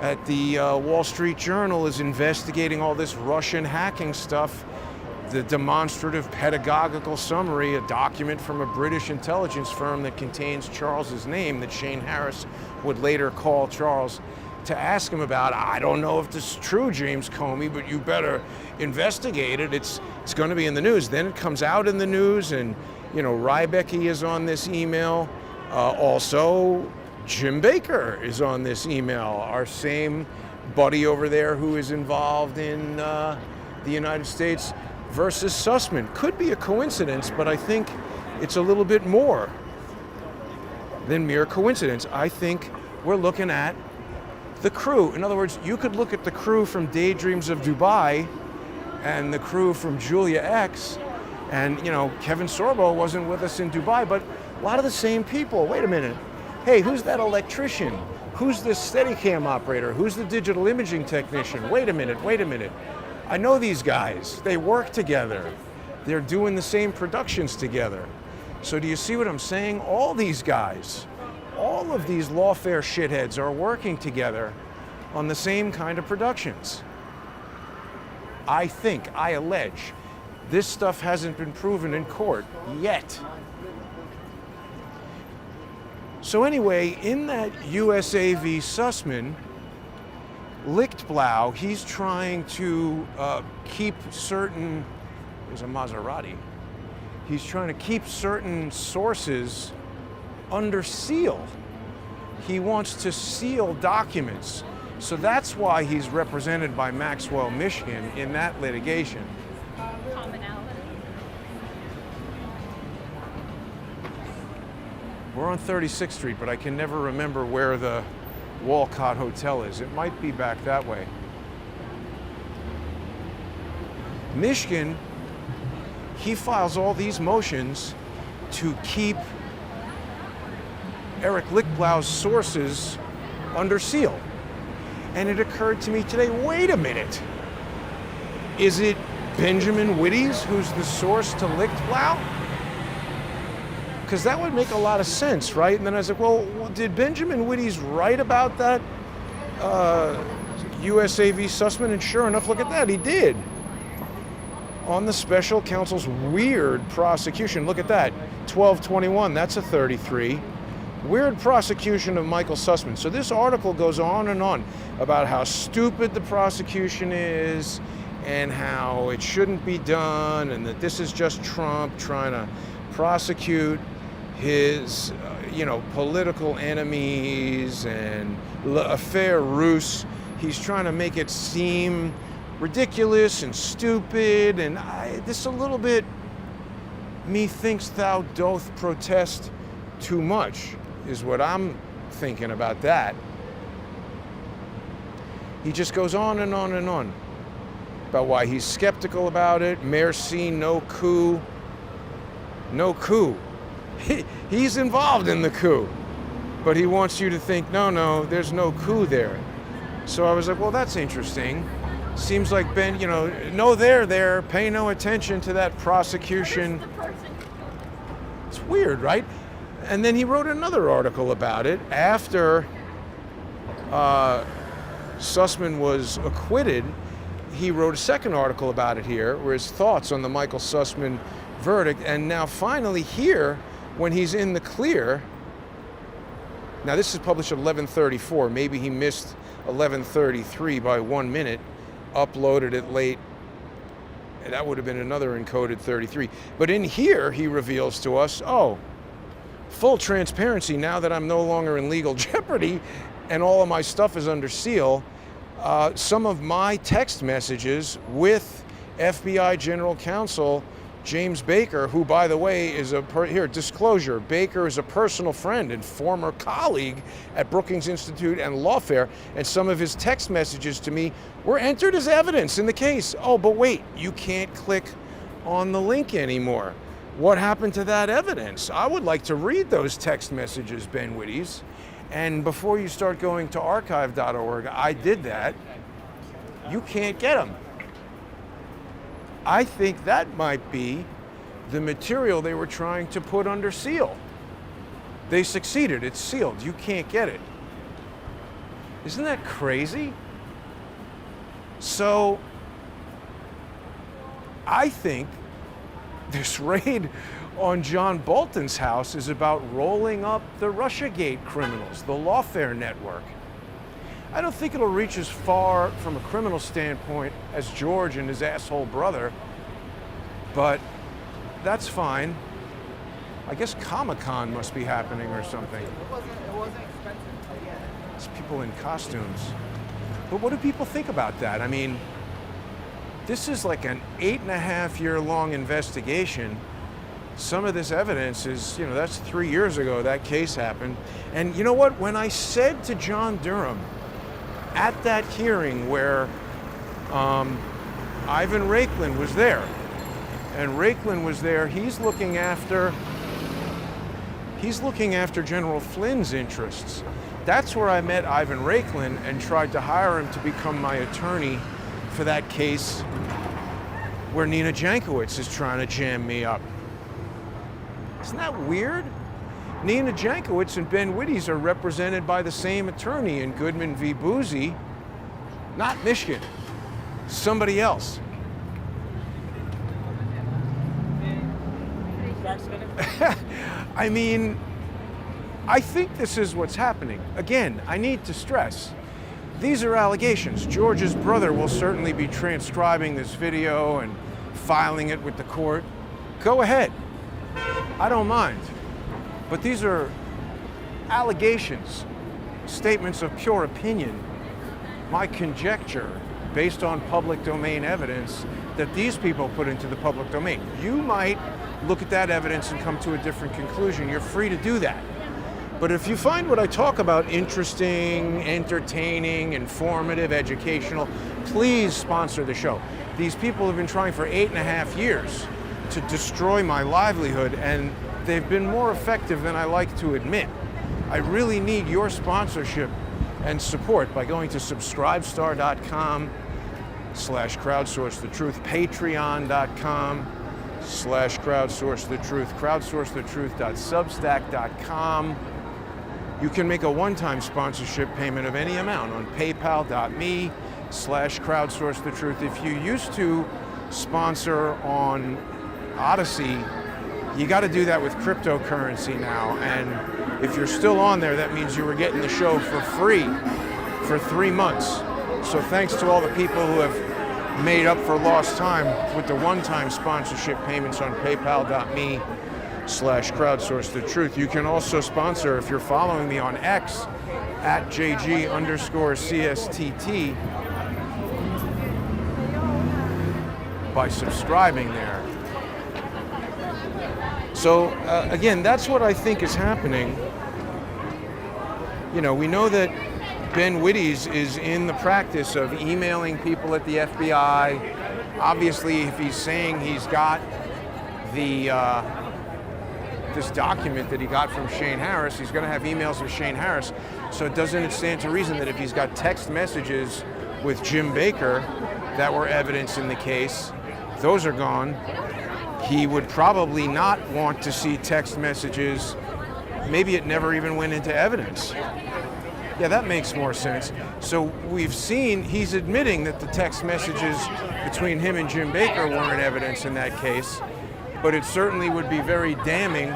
at the Wall Street Journal is investigating all this Russian hacking stuff. The demonstrative pedagogical summary, a document from a British intelligence firm that contains Charles's name that Shane Harris would later call Charles to ask him about. I don't know if this is true, James Comey, but you better investigate it. It's going to be in the news. Then it comes out in the news, and you know Rybecki is on this email. Also, Jim Baker is on this email. Our same buddy over there who is involved in the United States versus Sussman. Could be a coincidence, but I think it's a little bit more than mere coincidence. I think we're looking at the crew. In other words, you could look at the crew from Daydreams of Dubai and the crew from Julia X, and you know, Kevin Sorbo wasn't with us in Dubai, but a lot of the same people. Wait a minute. Hey, who's that electrician? Who's this Steadicam operator? Who's the digital imaging technician? Wait a minute. I know these guys. They work together. They're doing the same productions together. So do you see what I'm saying? All these guys, all of these Lawfare shitheads are working together on the same kind of productions. I allege. This stuff hasn't been proven in court yet. So anyway, in that USA v. Sussman, Lichtblau, he's trying to keep certain, there's a Maserati, he's trying to keep certain sources under seal. He wants to seal documents. So that's why he's represented by Maxwell Mishkin in that litigation. Commonality. We're on 36th Street, but I can never remember where the Walcott Hotel is. It might be back that way. Mishkin, he files all these motions to keep Eric Lichtblau's sources under seal. And it occurred to me today, wait a minute. Is it Benjamin Wittes who's the source to Lichtblau? Because that would make a lot of sense, right? And then I was like, well, did Benjamin Wittes write about that USA v. Sussman? And sure enough, look at that, he did. On the special counsel's weird prosecution, look at that, 1221, that's a 33. Weird prosecution of Michael Sussman. So this article goes on and on about how stupid the prosecution is and how it shouldn't be done and that this is just Trump trying to prosecute his, political enemies and Lawfare Russe. He's trying to make it seem ridiculous and stupid, and this a little bit, methinks thou doth protest too much, is what I'm thinking about that. He just goes on and on and on about why he's skeptical about it. Merci, no coup. No coup. He's involved in the coup. but he wants you to think, no, there's no coup there. So I was like, well, that's interesting. Seems like Ben, no, they're there, pay no attention to that prosecution. It's weird, right? And then he wrote another article about it after Sussman was acquitted. He wrote a second article about it here, where his thoughts on the Michael Sussman verdict. And now finally here, when he's in the clear, now this is published at 11:34. Maybe he missed 11:33 by 1 minute, uploaded it late. And that would have been another encoded 33. But in here, he reveals to us, full transparency, now that I'm no longer in legal jeopardy and all of my stuff is under seal, some of my text messages with FBI General Counsel James Baker, who, by the way, is disclosure, Baker is a personal friend and former colleague at Brookings Institute and Lawfare, and some of his text messages to me were entered as evidence in the case. Oh, but wait, you can't click on the link anymore. What happened to that evidence? I would like to read those text messages, Ben Wittes. And before you start going to archive.org, I did that. You can't get them. I think that might be the material they were trying to put under seal. They succeeded. It's sealed. You can't get it. Isn't that crazy? So I think this raid on John Bolton's house is about rolling up the Russiagate criminals, the Lawfare network. I don't think it'll reach as far from a criminal standpoint as George and his asshole brother, but that's fine. I guess Comic-Con must be happening or something. It wasn't expensive, but yeah. It's people in costumes. But what do people think about that? I mean, this is like an 8.5-year-long investigation. Some of this evidence is, that's 3 years ago that case happened. And you know what? When I said to John Durham at that hearing where Ivan Raiklin was there, and Raiklin was there, he's looking after General Flynn's interests. That's where I met Ivan Raiklin and tried to hire him to become my attorney for that case where Nina Jankowicz is trying to jam me up. Isn't that weird? Nina Jankowicz and Ben Wittes are represented by the same attorney in Goodman v. Boozy, not Michigan, somebody else. I mean, I think this is what's happening. Again, I need to stress, these are allegations. George's brother will certainly be transcribing this video and filing it with the court. Go ahead. I don't mind. But these are allegations, statements of pure opinion, my conjecture based on public domain evidence that these people put into the public domain. You might look at that evidence and come to a different conclusion. You're free to do that. But if you find what I talk about interesting, entertaining, informative, educational, please sponsor the show. These people have been trying for 8.5 years to destroy my livelihood, and they've been more effective than I like to admit. I really need your sponsorship and support by going to subscribestar.com/crowdsourcethetruth, patreon.com/crowdsourcethetruth, crowdsourcethetruth.substack.com. You can make a one-time sponsorship payment of any amount on paypal.me/crowdsourcethetruth. If you used to sponsor on Odyssey, you got to do that with cryptocurrency now. And if you're still on there, that means you were getting the show for free for 3 months. So thanks to all the people who have made up for lost time with the one-time sponsorship payments on paypal.me/crowdsourcethetruth. You can also sponsor, if you're following me on X, at JG_CSTT, by subscribing there. So again, that's what I think is happening. We know that Ben Wittes is in the practice of emailing people at the FBI. Obviously, if he's saying he's got the this document that he got from Shane Harris. He's going to have emails with Shane Harris. So doesn't it stand to reason that if he's got text messages with Jim Baker that were evidence in the case, those are gone. He would probably not want to see text messages. Maybe it never even went into evidence. Yeah, that makes more sense. So we've seen, he's admitting that the text messages between him and Jim Baker weren't evidence in that case, but it certainly would be very damning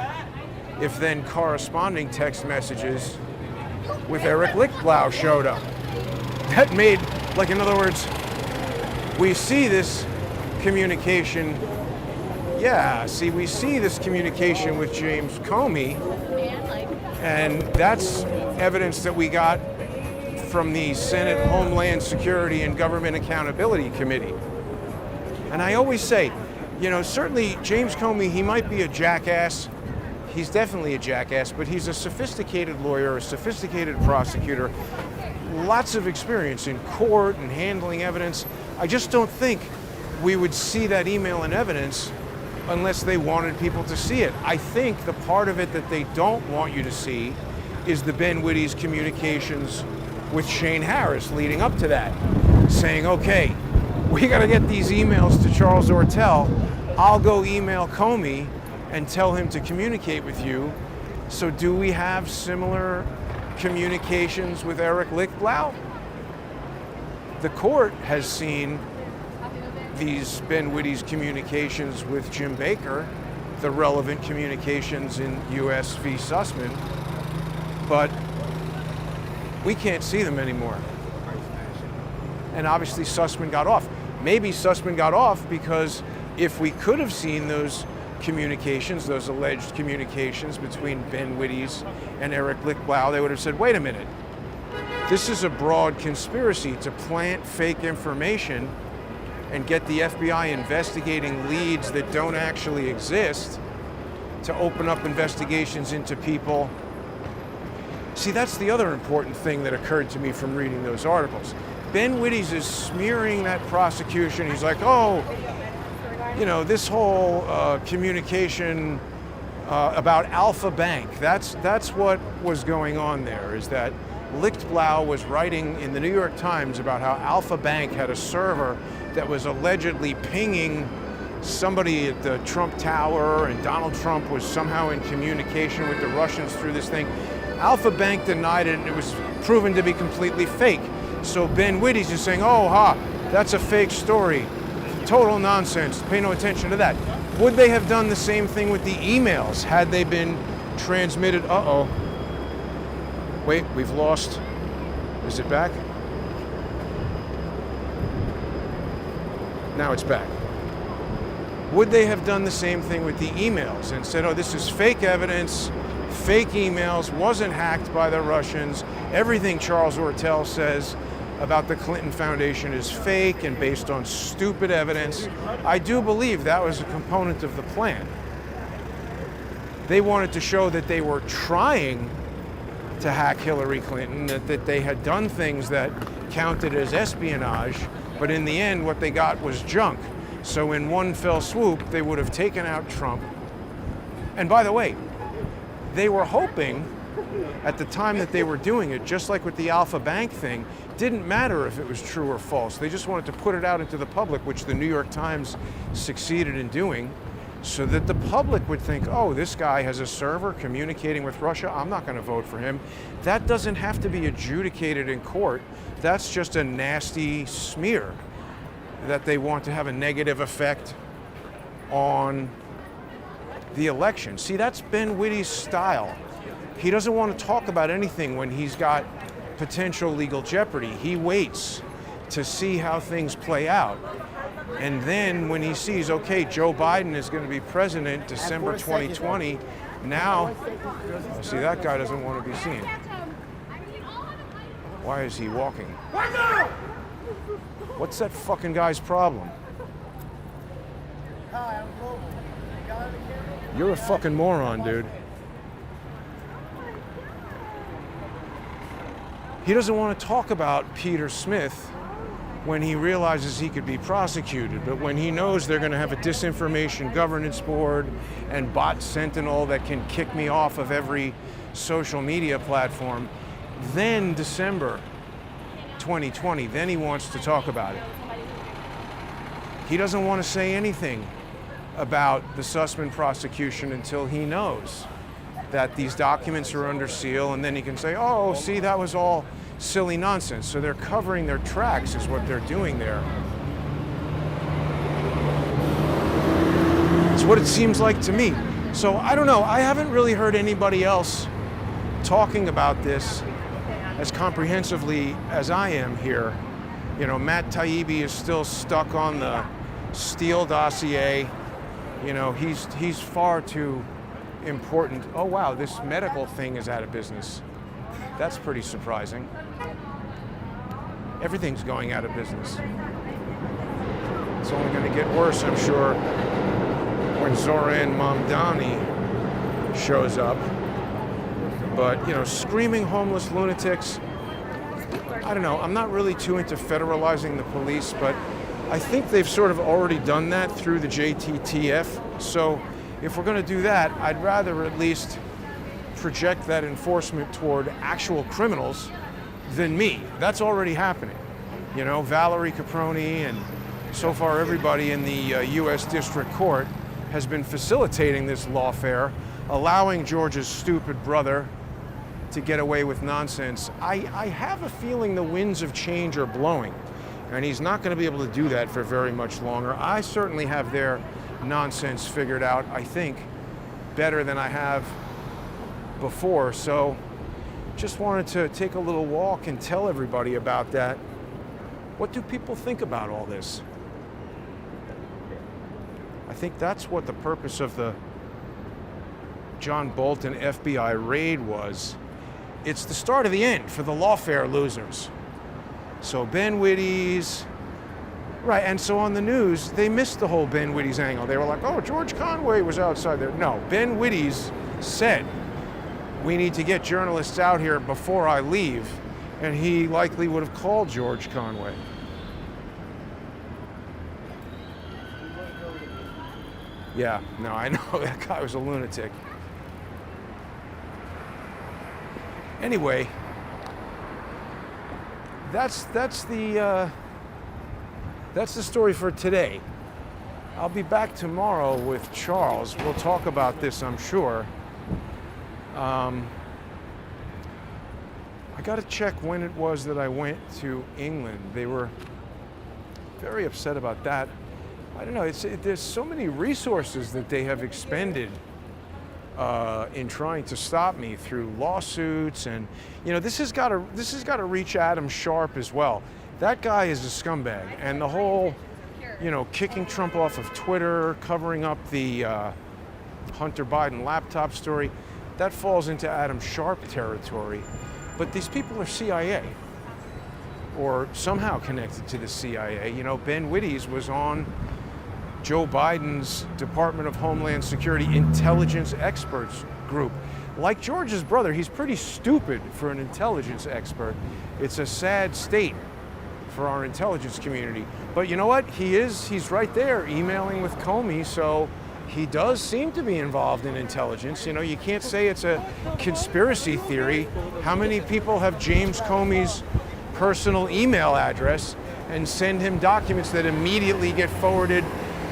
if then corresponding text messages with Eric Lichtblau showed up. That made, like, in other words, we see this communication. Yeah, see, we see this communication with James Comey, and that's evidence that we got from the Senate Homeland Security and Government Accountability Committee. And I always say, you know, certainly James Comey, he might be a jackass. He's definitely a jackass, but he's a sophisticated lawyer, a sophisticated prosecutor, lots of experience in court and handling evidence. I just don't think we would see that email in evidence unless they wanted people to see it. I think the part of it that they don't want you to see is the Ben Wittes communications with Shane Harris leading up to that, saying, okay, we got to get these emails to Charles Ortel. I'll go email Comey and tell him to communicate with you. So do we have similar communications with Eric Lichtblau? The court has seen these Ben Wittes communications with Jim Baker, the relevant communications in U.S. v. Sussman, but we can't see them anymore. And obviously Sussman got off. Maybe Sussman got off because if we could have seen those communications, those alleged communications between Ben Wittes and Eric Lichtblau, they would have said, wait a minute, this is a broad conspiracy to plant fake information and get the FBI investigating leads that don't actually exist, to open up investigations into people. See, that's the other important thing that occurred to me from reading those articles. Ben Wittes is smearing that prosecution. He's like, oh, you know, this whole communication about Alpha Bank, that's what was going on there, is that Lichtblau was writing in the New York Times about how Alpha Bank had a server that was allegedly pinging somebody at the Trump Tower, and Donald Trump was somehow in communication with the Russians through this thing. Alpha Bank denied it, and it was proven to be completely fake. So Ben Wittes is saying, oh, that's a fake story. Total nonsense. Pay no attention to that. Would they have done the same thing with the emails had they been transmitted? Uh-oh. Wait, we've lost. Is it back? Now it's back. Would they have done the same thing with the emails and said, oh, this is fake evidence, fake emails, wasn't hacked by the Russians, everything Charles Ortel says about the Clinton Foundation is fake and based on stupid evidence? I do believe that was a component of the plan. They wanted to show that they were trying to hack Hillary Clinton, that they had done things that counted as espionage, but in the end what they got was junk. So in one fell swoop, they would have taken out Trump. And by the way, they were hoping at the time that they were doing it, just like with the Alpha Bank thing, didn't matter if it was true or false. They just wanted to put it out into the public, which the New York Times succeeded in doing, so that the public would think, oh, this guy has a server communicating with Russia, I'm not going to vote for him. That doesn't have to be adjudicated in court. That's just a nasty smear that they want to have a negative effect on the election. See, that's Ben Wittes' style. He doesn't want to talk about anything when he's got potential legal jeopardy. He waits to see how things play out. And then when he sees, okay, Joe Biden is going to be president December 2020, now, see, that guy doesn't want to be seen. Why is he walking? What's that fucking guy's problem? You're a fucking moron, dude. He doesn't want to talk about Peter Smith when he realizes he could be prosecuted. But when he knows they're going to have a disinformation governance board and bot sentinel that can kick me off of every social media platform, then December 2020, then he wants to talk about it. He doesn't want to say anything about the Sussman prosecution until he knows that these documents are under seal, and then he can say, oh, see, that was all silly nonsense. So they're covering their tracks is what they're doing there. It's what it seems like to me. So I don't know, I haven't really heard anybody else talking about this as comprehensively as I am here. You know, Matt Taibbi is still stuck on the Steele dossier. You know, he's far too important. Oh wow, this medical thing is out of business. That's pretty surprising. Everything's going out of business. It's only going to get worse, I'm sure, when Zoran Mamdani shows up. But, you know, screaming homeless lunatics, I don't know, I'm not really too into federalizing the police, but I think they've sort of already done that through the JTTF. So if we're going to do that, I'd rather at least project that enforcement toward actual criminals than me. That's already happening. You know, Valerie Caproni and so far everybody in the U.S. District Court has been facilitating this lawfare, allowing George's stupid brother to get away with nonsense. I have a feeling the winds of change are blowing, and he's not going to be able to do that for very much longer. I certainly have their nonsense figured out, I think, better than I have before. So just wanted to take a little walk and tell everybody about that. What do people think about all this? I think that's what the purpose of the John Bolton FBI raid was. It's the start of the end for the lawfare losers. So Ben Wittes, right, and so on the news, they missed the whole Ben Wittes angle. They were like, oh, George Conway was outside there. No, Ben Wittes said, we need to get journalists out here before I leave, and he likely would have called George Conway. Yeah, no, I know, that guy was a lunatic. Anyway, that's the story for today. I'll be back tomorrow with Charles. We'll talk about this, I'm sure. I got to check when it was that I went to England. They were very upset about that. I don't know. There's so many resources that they have expended in trying to stop me through lawsuits, and you know this has got to reach Adam Sharp as well. That guy is a scumbag, and the whole, you know, kicking Trump off of Twitter, covering up the Hunter Biden laptop story, that falls into Adam Sharp territory. But these people are CIA, or somehow connected to the CIA. You know, Ben Wittes was on Joe Biden's Department of Homeland Security intelligence experts group. Like George's brother, he's pretty stupid for an intelligence expert. It's a sad state for our intelligence community. But you know what? He's right there emailing with Comey, so he does seem to be involved in intelligence. You know, you can't say it's a conspiracy theory. How many people have James Comey's personal email address and send him documents that immediately get forwarded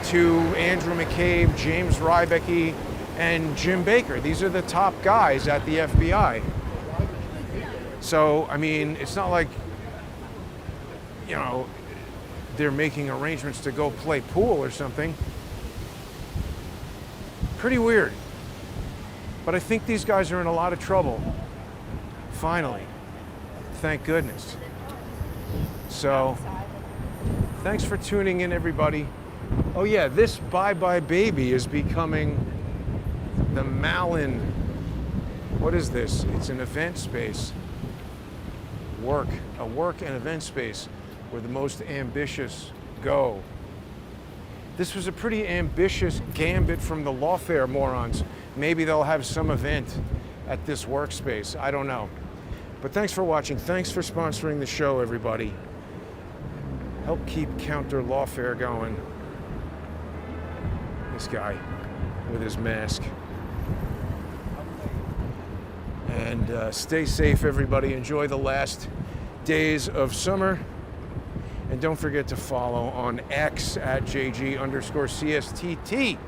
to Andrew McCabe, James Rybecki, and Jim Baker? These are the top guys at the FBI. So, I mean, it's not like, you know, they're making arrangements to go play pool or something. Pretty weird. But I think these guys are in a lot of trouble. Finally. Thank goodness. So, thanks for tuning in, everybody. Oh yeah, this Bye Bye Baby is becoming the Malin. What is this? It's an event space. A work and event space where the most ambitious go. This was a pretty ambitious gambit from the Lawfare morons. Maybe they'll have some event at this workspace. I don't know. But thanks for watching. Thanks for sponsoring the show, everybody. help keep counter lawfare going. This guy with his mask. And stay safe, everybody. Enjoy the last days of summer. And don't forget to follow on X at JG_CSTT.